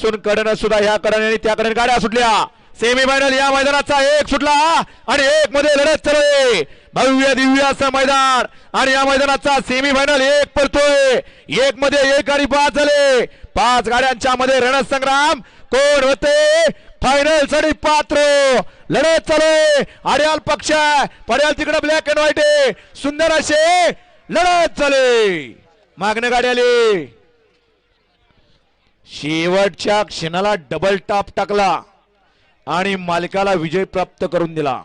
पासून कडन सुद्धा ह्या कडन आणि त्या कडन गाड्या सुटल्या। सेमीफायनल या मैदानाचा एक सुटला आणि एक मध्ये लढत चालू भव्य दिव्य असं मैदान आणि या मैदानाचा सेमीफायनल एक पडतोय। एक मध्ये एक गाडी बाद झाले। 5 गाड्यांच्या मध्ये रणसंग्राम कोण होते फायनल साठी पात्र लढत चालू आर्याल पक्ष पड्याल तिकडे ब्लॅक अँड व्हाईट सुंदर असे लढत चालू। मागणे गाडी आली शेवटच्या क्षणाला डबल टॉप टाकला आणि मालकाला विजय प्राप्त करून दिला।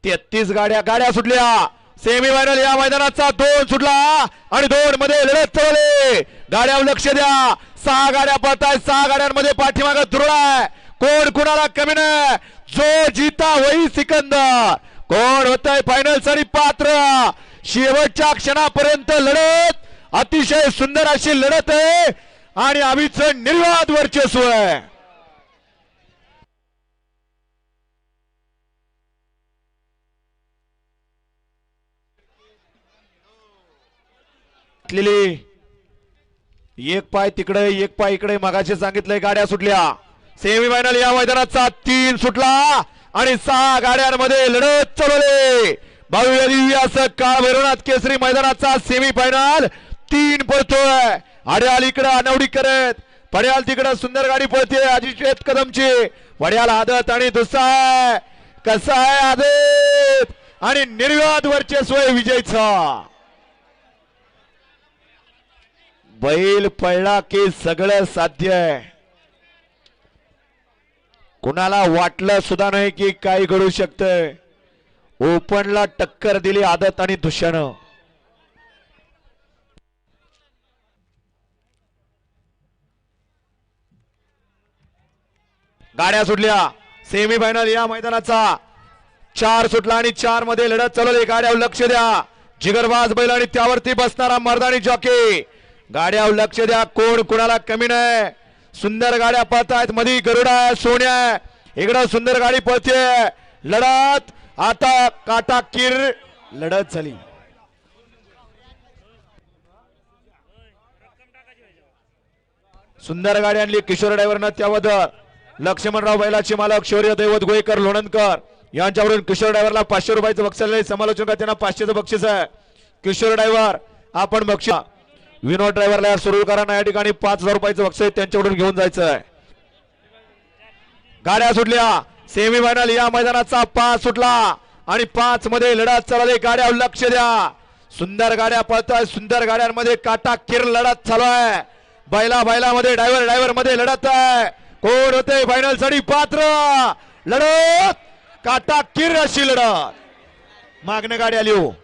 तेहतीस गाड्या सुटल्या। सेमीफायनल या मैदानाचा 2 सुटला आणि 2 मध्ये लढत चालली। गाड्यावर लक्ष द्या 6 गाड्या पळतायत। 6 गाड्यांमध्ये पाठीमागे धुरळा कोण कुणाला कमी नाही। जो जीता वही सिकंदर कोण होतंय फायनल साठी पात्र। शेवटच्या क्षणापर्यंत लढत अतिशय सुंदर अशी लढत आहे आणि अभिचं निर्वाद वर्चस्व आहे। एक पाय तिकडे एक पाय इकडे मगाशी सांगितलंय गाड्या सुटल्या। सेमीफायनल या मैदानाचा 3 सुटला आणि 6 गाड्यांमध्ये लढत चालवली। भव्य दिव्य असं काळ भैरवनाथ केसरी मैदानाचा सेमीफायनल 3 पळतोय। अड्याल इकडे अनवडी करत पड्याल तिकडे सुंदर गाडी पळते अजित कदमची। पड्याल आदत आणि दुसरा कसा आहे आदत आणि निर्वाद वर्चस्व विजयचा। बैल पळला की सगळं साध्य आहे। कुणाला वाटलं सुद्धा नाही की काय घडू शकतंय। ओपनला टक्कर दिली आदत आणि दुष्यानं। गाड्या सुटल्या। सेमीफायनल या मैदानाचा 4 सुटला आणि 4 मध्ये लढत चालवली। गाड्यावर लक्ष द्या जिगरबाज बैल आणि त्यावरती बसणारा मर्दानी जॉकी। गाड्यावर लक्ष द्या कोण कुणाला कमी नाही। सुंदर गाड्या पळतायत मध्ये गरुडा सोन्या इकडं सुंदर गाडी पळते। लढत आता काटाकीर लढत झाली। सुंदर गाडी आणली किशोर ड्रायव्हरनं त्याबद्दल लक्ष्मणराव बैलाचे मालक शौर्य दैवत गोयकर लोणंदकर यांच्यावरून किशोर ड्रायव्हरला 500 रुपयाचं बक्षीस आहे। समालोचक त्यांना 500चं बक्षीस आहे। किशोर ड्रायव्हर आपण बक्षीस विनोद ड्रायव्हरला सुरूकरांना या ठिकाणी 5000 रुपयाचं बक्षीस त्यांच्याकडून घेऊन जायचं आहे। गाड्या सुटल्या। सेमीफायनल या मैदानाचा 5 सुटला आणि 5 मध्ये लढत चालली। गाड्यावर लक्ष द्या सुंदर गाड्या पळताय। सुंदर गाड्यांमध्ये काटाकीर लढत चालू आहे। बैलामध्ये ड्रायव्हर मध्ये लढत आहे। कोण होते फायनल साठी पात्र लढत काटाकीर अशी लढत। मागणे गाडी आली हो